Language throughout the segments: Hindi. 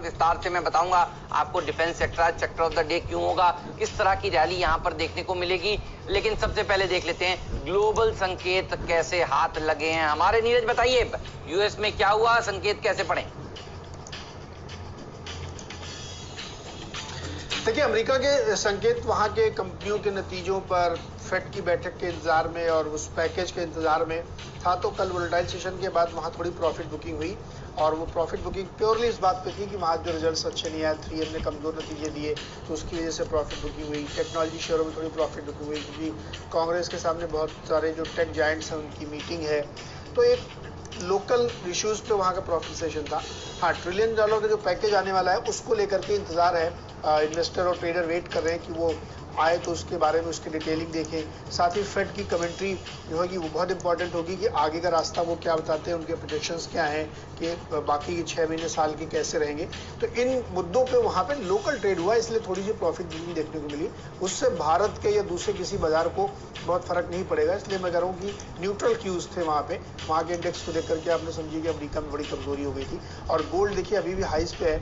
विस्तार से मैं बताऊंगा आपको defence sector of the day क्यों होगा, किस तरह की रैली यहां पर देखने को मिलेगी। लेकिन सबसे पहले देख लेते हैं ग्लोबल संकेत कैसे हाथ लगे हैं हमारे। नीरज बताइए, यूएस में क्या हुआ, संकेत कैसे पड़े? देखिए, अमेरिका के संकेत वहाँ के कंपनियों के नतीजों पर, फेड की बैठक के इंतजार में और उस पैकेज के इंतजार में था। तो कल वोलेटाइल सेशन के बाद वहाँ थोड़ी प्रॉफिट बुकिंग हुई और वो प्रॉफिट बुकिंग प्योरली इस बात पे थी कि वहाँ जो रिजल्ट्स अच्छे नहीं आए, 3M ने कमजोर नतीजे दिए, तो उसकी वजह से प्रॉफिट बुकिंग हुई। टेक्नोलॉजी शेयरों में थोड़ी प्रॉफिट बुकिंग हुई क्योंकि कांग्रेस के सामने बहुत सारे जो टेक जायंट्स हैं उनकी मीटिंग है। तो एक लोकल इश्यूज पे वहाँ का प्रॉफिट सेशन था। हाँ, $1 ट्रिलियन का जो पैकेज आने वाला है उसको लेकर के इंतजार है। इन्वेस्टर और ट्रेडर वेट कर रहे हैं कि वो आए तो उसके बारे में उसकी डिटेलिंग देखें। साथ ही फेड की कमेंट्री जो होगी वो बहुत इंपॉर्टेंट होगी कि आगे का रास्ता वो क्या बताते हैं, उनके प्रोजेक्शंस क्या हैं कि बाकी 6 महीने साल के कैसे रहेंगे। तो इन मुद्दों पे वहाँ पे लोकल ट्रेड हुआ, इसलिए थोड़ी सी प्रॉफिट बुकिंग देखने को मिली। उससे भारत के या दूसरे किसी बाजार को बहुत फर्क नहीं पड़ेगा, इसलिए मैं कह रहा हूँ कि न्यूट्रल क्यूज थे वहाँ पे। वहाँ के इंडेक्स को देख करके आपने समझिए कि अमेरिका में बड़ी कमजोरी हो गई थी। और गोल्ड देखिए अभी भी हाइस पे है,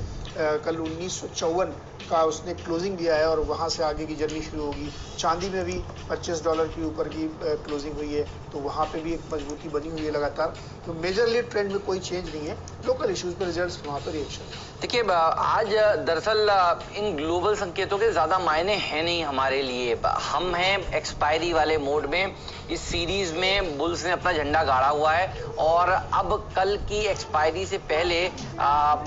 कल 1954 का उसने क्लोजिंग दिया है और वहाँ से आगे की जर्नी शुरू होगी। चांदी में भी $25 के ऊपर की क्लोजिंग हुई है, तो वहाँ पे भी एक मजबूती बनी हुई है लगातार। तो मेजरली ट्रेंड में कोई चेंज नहीं है, लोकल इश्यूज पे रिजल्ट्स वहाँ पर रिएक्शन। देखिए, आज दरअसल इन ग्लोबल संकेतों के ज्यादा मायने हैं नहीं हमारे लिए। हम हैं एक्सपायरी वाले मोड में। इस सीरीज में बुल्स ने अपना झंडा गाड़ा हुआ है और अब कल की एक्सपायरी से पहले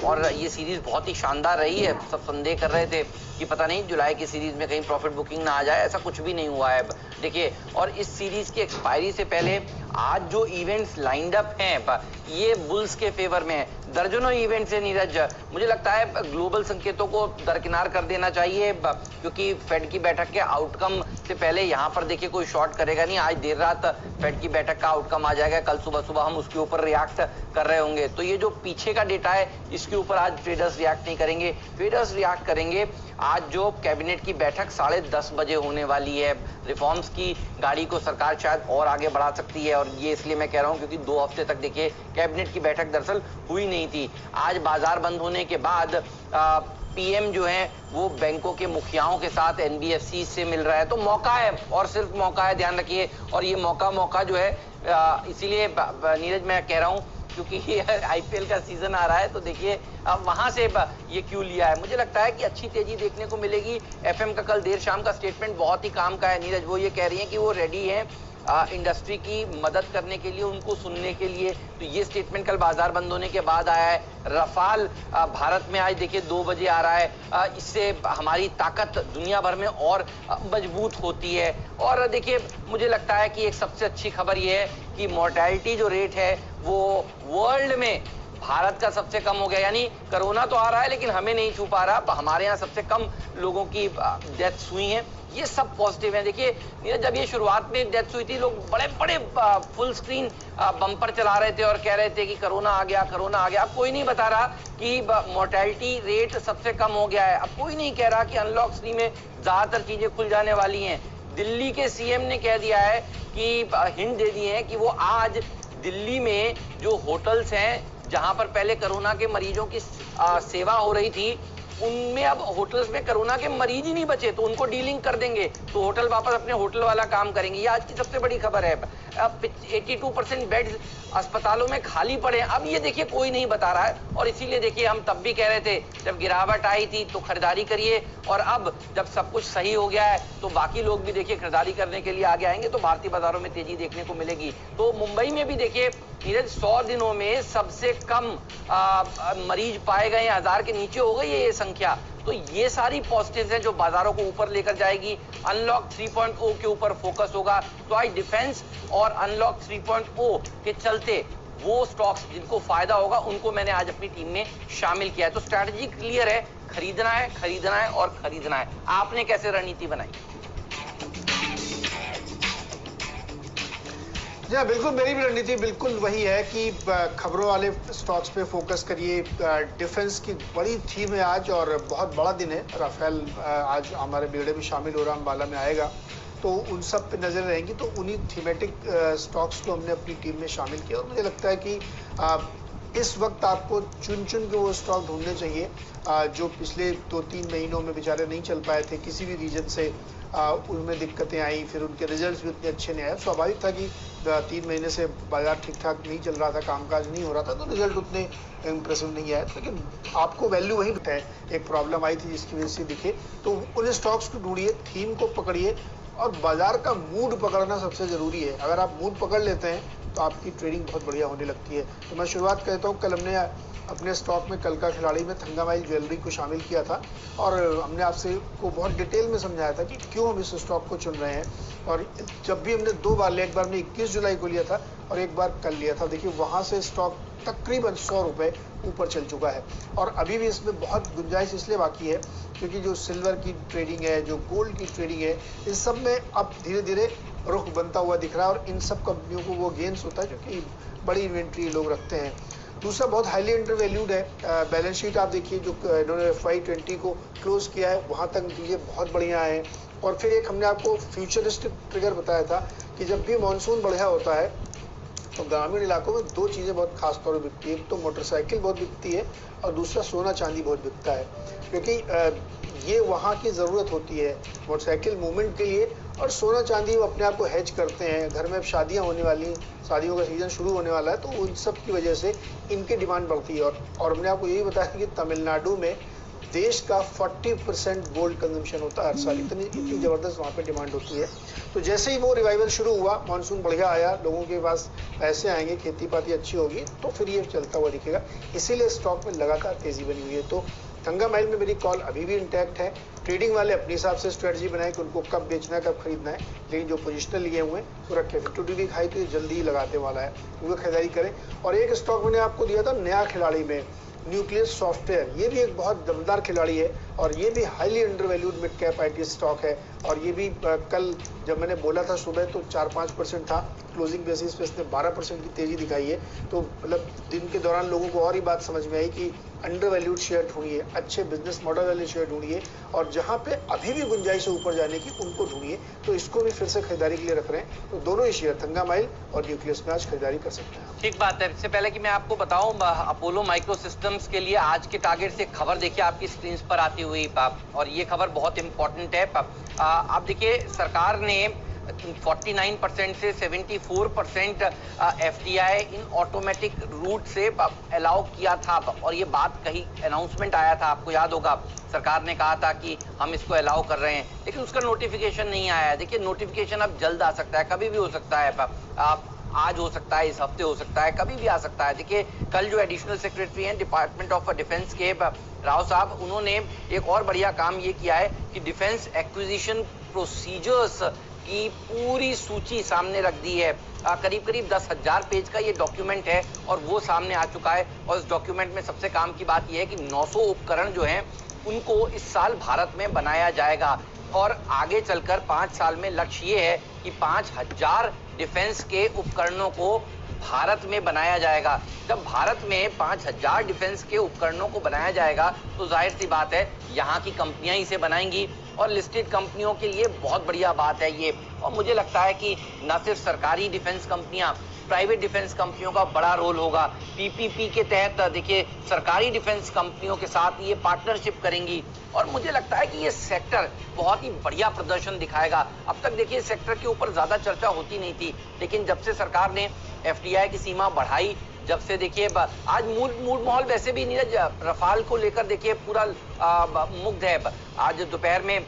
और ये सीरीज बहुत ही शानदार रही है। सब संदेह कर रहे थे कि पता नहीं जुलाई की सीरीज में कहीं प्रॉफिट बुकिंग ना आ जाए, ऐसा कुछ भी नहीं हुआ है। देखिए, और इस सीरीज की एक्सपायरी से पहले आज जो इवेंट्स लाइंड अप हैं ये बुल्स के फेवर में है। दर्जनों इवेंट्स है नीरज। मुझे लगता है ग्लोबल संकेतों को दरकिनार कर देना चाहिए क्योंकि फेड की बैठक के आउटकम से पहले यहाँ पर देखिए कोई शॉर्ट करेगा नहीं। आज देर रात फेड की बैठक का आउटकम आ जाएगा, कल सुबह सुबह हम उसके ऊपर रिएक्ट कर रहे होंगे। तो ये जो पीछे का डेटा है इसके ऊपर आज ट्रेडर्स रिएक्ट नहीं करेंगे। ट्रेडर्स रिएक्ट करेंगे आज जो कैबिनेट की बैठक 10:30 बजे होने वाली है। रिफॉर्म्स की गाड़ी को सरकार शायद और आगे बढ़ा सकती है और ये इसलिए मैं कह रहा हूं क्योंकि 2 हफ्ते तक देखिए कैबिनेट की बैठक दरअसल हुई नहीं थी। आज बाजार बंद होने के बाद पीएम जो है वो बैंकों के मुखियाओं के साथ एनबीएफसी से मिल रहा है। तो मौका है और सिर्फ मौका है, ध्यान रखिए। और ये मौका जो है इसीलिए नीरज मैं कह रहा हूं क्योंकि आईपीएल का सीजन आ रहा है। तो देखिए अब वहां से ये क्यों लिया है। मुझे लगता है कि अच्छी तेजी देखने को मिलेगी। एफएम का कल देर शाम का स्टेटमेंट बहुत ही काम का है नीरज। वो ये कह रही है कि वो रेडी है इंडस्ट्री की मदद करने के लिए, उनको सुनने के लिए। तो ये स्टेटमेंट कल बाजार बंद होने के बाद आया है। रफाल भारत में आज देखिए 2 बजे आ रहा है। इससे हमारी ताकत दुनिया भर में और मजबूत होती है। और देखिए मुझे लगता है कि एक सबसे अच्छी खबर ये है कि मोर्टेलिटी जो रेट है वो वर्ल्ड में भारत का सबसे कम हो गया। यानी कोरोना तो आ रहा है लेकिन हमें नहीं छू पा रहा। हमारे यहाँ सबसे कम लोगों की डेथ्स हुई हैं। ये सब पॉजिटिव है। देखिए जब ये शुरुआत में डेथ्स हुई थी लोग बड़े बड़े फुल स्क्रीन बम्पर चला रहे थे और कह रहे थे कि कोरोना आ गया, कोरोना आ गया। अब कोई नहीं बता रहा कि मोर्टेलिटी रेट सबसे कम हो गया है। अब कोई नहीं कह रहा कि अनलॉक 3 में ज्यादातर चीजें खुल जाने वाली हैं। दिल्ली के सीएम ने कह दिया है कि हिंट दे दिए हैं कि वो आज दिल्ली में जो होटल्स हैं जहां पर पहले कोरोना के मरीजों की सेवा हो रही थी उनमें अब होटल्स में कोरोना के मरीज ही नहीं बचे तो उनको डीलिंग कर देंगे। तो होटल वापस अपने होटल वाला काम करेंगे। ये आज की सबसे बड़ी खबर है। अब 82% बेड्स अस्पतालों में खाली पड़े। अब ये देखिए कोई नहीं बता रहा है। और इसीलिए देखिए हम तब भी कह रहे थे जब गिरावट आई थी तो खरीदारी करिए। और अब जब सब कुछ सही हो गया है तो बाकी लोग भी देखिए खरीदारी करने के लिए आगे आएंगे तो भारतीय बाजारों में तेजी देखने को मिलेगी। तो मुंबई में भी देखिए नीरज 100 दिनों में सबसे कम मरीज पाए गए, 1000 के नीचे हो गई है ये संख्या। तो ये सारी पॉजिटिव्स हैं जो बाजारों को ऊपर लेकर जाएगी। अनलॉक 3.0 के ऊपर फोकस होगा। तो आज डिफेंस और अनलॉक 3.0 के चलते वो स्टॉक्स जिनको फायदा होगा उनको मैंने आज अपनी टीम में शामिल किया है। तो स्ट्रैटेजी क्लियर है, खरीदना है, खरीदना है और खरीदना है। आपने कैसे रणनीति बनाई? जी बिल्कुल, मेरी भी रणनीति बिल्कुल वही है कि खबरों वाले स्टॉक्स पे फोकस करिए। डिफेंस की बड़ी थीम है आज और बहुत बड़ा दिन है। राफेल आज हमारे बेड़े में शामिल हो रहा, अंबाला में आएगा, तो उन सब पे नजर रहेंगी। तो उन्हीं थीमेटिक स्टॉक्स को हमने अपनी टीम में शामिल किया और मुझे लगता है कि इस वक्त आपको चुन चुन के वो स्टॉक ढूंढने चाहिए जो पिछले 2-3 महीनों में बेचारे नहीं चल पाए थे, किसी भी रीजन से उनमें दिक्कतें आई, फिर उनके रिजल्ट्स भी उतने अच्छे नहीं आए। स्वाभाविक था कि 3 महीने से बाजार ठीक ठाक नहीं चल रहा था, कामकाज नहीं हो रहा था, तो रिजल्ट उतने इम्प्रेसिव नहीं आए। लेकिन आपको वैल्यू वही है, एक प्रॉब्लम आई थी जिसकी वजह से दिखे, तो उन स्टॉक्स को ढूंढिए, थीम को पकड़िए और बाजार का मूड पकड़ना सबसे ज़रूरी है। अगर आप मूड पकड़ लेते हैं तो आपकी ट्रेडिंग बहुत बढ़िया होने लगती है। तो मैं शुरुआत करता हूँ, कल हमने अपने स्टॉक में कल का खिलाड़ी में थंगामाइल ज्वेलरी को शामिल किया था और हमने आपसे को बहुत डिटेल में समझाया था कि क्यों हम इस स्टॉक को चुन रहे हैं। और जब भी हमने 2 बार लिया, एक बार हमने 21 जुलाई को लिया था और एक बार कल लिया था, देखिए वहाँ से स्टॉक तकरीबन 100 रुपये ऊपर चल चुका है और अभी भी इसमें बहुत गुंजाइश इसलिए बाकी है क्योंकि जो सिल्वर की ट्रेडिंग है, जो गोल्ड की ट्रेडिंग है, इस सब में अब धीरे धीरे रुख बनता हुआ दिख रहा है और इन सब कंपनियों को वो गेंस होता है क्योंकि बड़ी इन्वेंट्री लोग रखते हैं। दूसरा बहुत हाईली अंडरवैल्यूड है। बैलेंस शीट आप देखिए, जो इन्होंने FY20 को क्लोज किया है वहाँ तक नतीजे बहुत बढ़िया हैं। और फिर एक हमने आपको फ्यूचरिस्टिक ट्रिगर बताया था कि जब भी मानसून बढ़िया होता है तो ग्रामीण इलाकों में 2 चीज़ें बहुत खास तौर पर बिकती है। एक तो मोटरसाइकिल बहुत बिकती है और दूसरा सोना चांदी बहुत बिकता है, क्योंकि ये वहाँ की ज़रूरत होती है मोटरसाइकिल मूवमेंट के लिए। और सोना चांदी वो अपने आप को हेज करते हैं। घर में अब शादियाँ होने वाली, शादियों का सीज़न शुरू होने वाला है, तो उन सब की वजह से इनकी डिमांड बढ़ती है। और हमने आपको यही बताया कि तमिलनाडु में देश का 40% गोल्ड कंजम्पशन होता है हर साल। इतनी ज़बरदस्त वहाँ पे डिमांड होती है। तो जैसे ही वो रिवाइवल शुरू हुआ, मानसून बढ़िया आया, लोगों के पास पैसे आएंगे, खेती पाती अच्छी होगी, तो फिर ये चलता हुआ दिखेगा। इसीलिए स्टॉक में लगातार तेज़ी बनी हुई है। तो थंगामाइल में मेरी कॉल अभी भी इंटैक्ट है। ट्रेडिंग वाले अपने हिसाब से स्ट्रेटजी बनाए कि उनको कब बेचना है, कब खरीदना है, लेकिन जो पोजिशनल लिए हुए हैं तो रखे। 52 वीक हाई तो ये जल्दी ही लगाते वाला है, वो खरीदारी करें। और एक स्टॉक मैंने आपको दिया था नया खिलाड़ी में, न्यूक्लियस सॉफ्टवेयर, ये भी एक बहुत दमदार खिलाड़ी है और ये भी highly undervalued mid cap IT stock है। और ये भी कल जब मैंने बोला था सुबह तो 4-5% था, क्लोजिंग बेसिस पे इसने 12% की तेज़ी दिखाई है। तो मतलब दिन के दौरान लोगों को और ही बात समझ में आई कि अंडरवैल्यूड शेयर ढूंढिए, अच्छे बिजनेस मॉडल वाले शेयर ढूंढिए और जहाँ पे अभी भी गुंजाइश है ऊपर जाने की उनको ढूंढिए। तो इसको भी फिर से खरीदारी के लिए रख रहे हैं। तो दोनों ही शेयर थंगामाइल और न्यूक्लियस में आज खरीदारी कर सकते हैं। ठीक बात है। इससे पहले कि मैं आपको बताऊं, अपोलो माइक्रो सिस्टम्स के लिए आज के टारगेट से खबर देखिए आपकी स्क्रीन पर आती हुई, और ये खबर बहुत इंपॉर्टेंट है। आप देखिए, सरकार ने 49% से 74% FDI इन ऑटोमेटिक रूट से अलाउ किया था। और ये बात कहीं अनाउंसमेंट आया था, आपको याद होगा, सरकार ने कहा था कि हम इसको अलाउ कर रहे हैं, लेकिन उसका नोटिफिकेशन नहीं आया है। देखिए, नोटिफिकेशन अब जल्द आ सकता है, कभी भी हो सकता है। आज हो सकता है, इस हफ्ते हो सकता है, कभी भी आ सकता है। देखिए, कल जो एडिशनल सेक्रेटरी हैं डिपार्टमेंट ऑफ डिफेंस के राव साहब, उन्होंने एक और बढ़िया काम ये किया है कि डिफेंस एक्विजिशन प्रोसीजर्स की पूरी सूची सामने रख दी है। करीब करीब 10,000 पेज का ये डॉक्यूमेंट है और वो सामने आ चुका है। और इस डॉक्यूमेंट में सबसे काम की बात यह है कि 900 उपकरण जो हैं उनको इस साल भारत में बनाया जाएगा और आगे चलकर 5 साल में लक्ष्य ये है कि 5,000 डिफेंस के उपकरणों को भारत में बनाया जाएगा। जब भारत में 5,000 डिफेंस के उपकरणों को बनाया जाएगा तो जाहिर सी बात है यहाँ की कंपनियां इसे बनाएंगी और लिस्टेड कंपनियों के लिए बहुत बढ़िया बात है ये। और मुझे लगता है कि न सिर्फ सरकारी डिफेंस कंपनियां, प्राइवेट डिफेंस कंपनियों का बड़ा रोल होगा। PPP के तहत देखिए सरकारी डिफेंस कंपनियों के साथ ये पार्टनरशिप करेंगी और मुझे लगता है कि ये सेक्टर बहुत ही बढ़िया प्रदर्शन दिखाएगा। अब तक देखिए सेक्टर के ऊपर ज्यादा चर्चा होती नहीं थी, लेकिन जब से सरकार ने FDI की सीमा बढ़ाई, जब से देखिए आज मूड माहौल वैसे भी नीरज रफाल को लेकर देखिए पूरा मुग्ध है। आज दोपहर में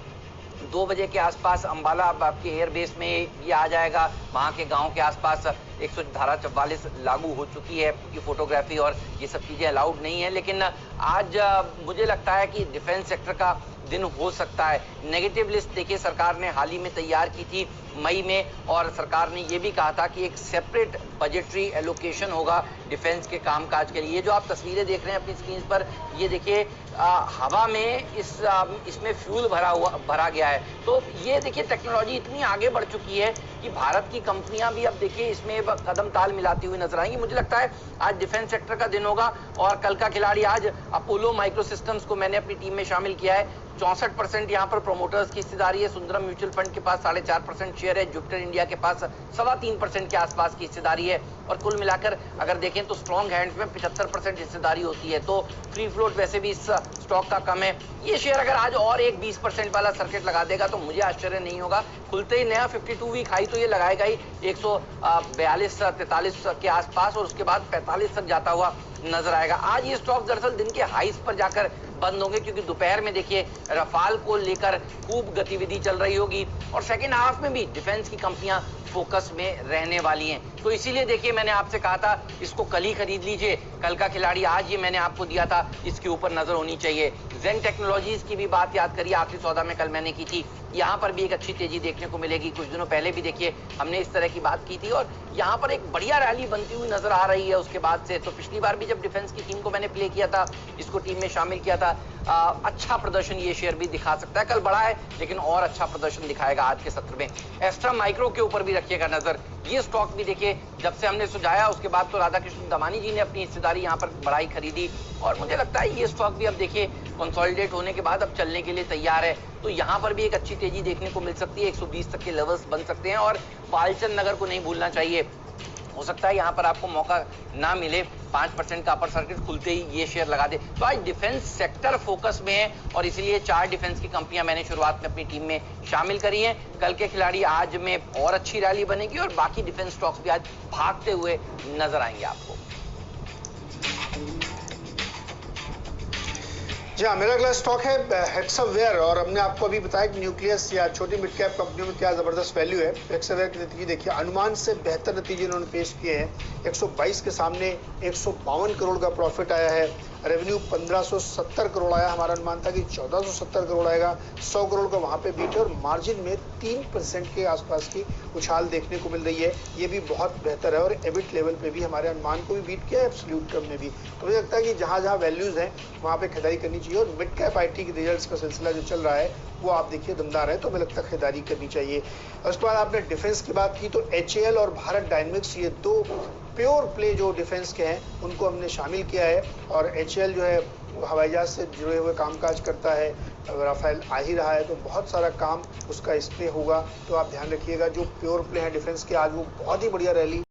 2 बजे के आसपास अंबाला आपके एयरबेस में ये आ जाएगा। वहाँ के गांव के आसपास 100 धारा 44 लागू हो चुकी है क्योंकि फोटोग्राफी और ये सब चीज़ें अलाउड नहीं है। लेकिन आज मुझे लगता है कि डिफेंस सेक्टर का दिन हो सकता है। नेगेटिव लिस्ट देखिए सरकार ने हाल ही में तैयार की थी मई में, और सरकार ने ये भी कहा था कि एक सेपरेट बजटरी एलोकेशन होगा डिफेंस के कामकाज के लिए। ये जो आप तस्वीरें देख रहे हैं अपनी स्क्रीन पर, ये देखिए हवा में इसमें फ्यूल भरा गया है। तो ये देखिए टेक्नोलॉजी इतनी आगे बढ़ चुकी है कि भारत की कंपनियां भी अब देखिए इसमें कदम ताल मिलाती हुई नजर आएंगी। मुझे लगता है आज डिफेंस सेक्टर का दिन होगा और कल का खिलाड़ी आज अपोलो माइक्रो सिस्टम्स को मैंने अपनी टीम में शामिल किया है। 64% यहाँ पर प्रोमोटर्स की हिस्सेदारी है। सुंदरम म्यूचुअल फंड के पास 4.5% शेयर है। जुपिटर इंडिया के पास 3.25% के आसपास की हिस्सेदारी है। और कुल मिलाकर अगर देखें तो स्ट्रॉन्ग हैंड्स में 75% हिस्सेदारी होती है। तो फ्री फ्लोट वैसे भी इस स्टॉक का कम है। ये शेयर अगर आज और एक 20% वाला सर्किट लगा देगा तो मुझे आश्चर्य नहीं होगा। खुलते ही नया 52 वीक हाई तो ये लगाएगा ही 142-43 के आसपास, और उसके बाद 45 तक जाता हुआ नजर आएगा। आज ये स्टॉक दरअसल दिन के हाईस पर जाकर बंद होंगे, क्योंकि दोपहर में देखिए रफाल को लेकर खूब गतिविधि चल रही होगी और सेकेंड हाफ में भी डिफेंस की कंपनियां फोकस में रहने वाली हैं। तो इसीलिए देखिए मैंने आपसे कहा था इसको कल ही खरीद लीजिए, कल का खिलाड़ी आज, ये मैंने आपको दिया था, इसके ऊपर नजर होनी चाहिए। जेन टेक्नोलॉजीज की भी बात याद करिए, आखिरी सौदा में कल मैंने की थी, यहाँ पर भी एक अच्छी तेजी देखने को मिलेगी। कुछ दिनों पहले भी देखिए हमने इस तरह की बात की थी और यहाँ पर एक बढ़िया रैली बनती हुई नजर आ रही है उसके बाद से। तो पिछली बार भी जब डिफेंस की टीम को मैंने प्ले किया था, इसको टीम में शामिल किया था, अच्छा प्रदर्शन ये शेयर भी दिखा सकता है। कल बड़ा है लेकिन और अच्छा प्रदर्शन दिखाएगा आज के सत्र में। एस्ट्रा माइक्रो के ऊपर भी रखिएगा नजर। ये स्टॉक भी देखिए जब से हमने सुझाया उसके बाद तो राधाकृष्ण दमानी जी ने अपनी हिस्सेदारी यहाँ पर बढ़ाई, खरीदी, और मुझे लगता है ये स्टॉक भी अब देखिए कंसोलिडेट होने के बाद अब चलने के लिए तैयार है। तो यहाँ पर भी एक अच्छी तेजी देखने को मिल सकती है। 120 तक के लेवल्स बन सकते हैं और पालचंद नगर को नहीं भूलना चाहिए। हो सकता है यहाँ पर आपको मौका ना मिले, 5% का अपर सर्किट खुलते ही ये शेयर लगा दे। तो आज डिफेंस सेक्टर फोकस में है और इसीलिए 4 डिफेंस की कंपनियां मैंने शुरुआत में अपनी टीम में शामिल करी हैं। कल के खिलाड़ी आज में और अच्छी रैली बनेगी और बाकी डिफेंस स्टॉक्स भी आज भागते हुए नजर आएंगे आपको। जी हाँ, मेरा अगला स्टॉक है हेक्सावेयर, और हमने आपको अभी बताया कि न्यूक्लियस या छोटी मिड कैप कंपनियों में क्या जबरदस्त वैल्यू है। हेक्सावेयर के नतीजे देखिए, अनुमान से बेहतर नतीजे इन्होंने पेश किए हैं। 122 के सामने 152 करोड़ का प्रॉफिट आया है। रेवेन्यू 1570 करोड़ आया, हमारा अनुमान था कि 1470 करोड़ आएगा। 100 करोड़ का वहां पे बीट है और मार्जिन में 3% के आसपास की उछाल देखने को मिल रही है। ये भी बहुत बेहतर है और एबिट लेवल पे भी हमारे अनुमान को भी बीट किया है, एब्सोल्यूट टर्म में भी। तो मुझे लगता है कि जहां जहां वैल्यूज हैं वहां पे खरीदारी करनी चाहिए। और मिड कैप आईटी के रिजल्ट्स का सिलसिला जो चल रहा है वो आप देखिए दमदार है, तो मुझे लगता है खरीदारी करनी चाहिए। और उसके बाद आपने डिफेंस की बात की तो HAL और भारत डायनेमिक्स, ये 2 प्योर प्ले जो डिफेंस के हैं उनको हमने शामिल किया है। और HAL जो है हवाई जहाज से जुड़े हुए कामकाज करता है, राफेल आ ही रहा है तो बहुत सारा काम उसका इस पे होगा। तो आप ध्यान रखिएगा, जो प्योर प्ले है डिफेंस के, आज वो बहुत ही बढ़िया रैली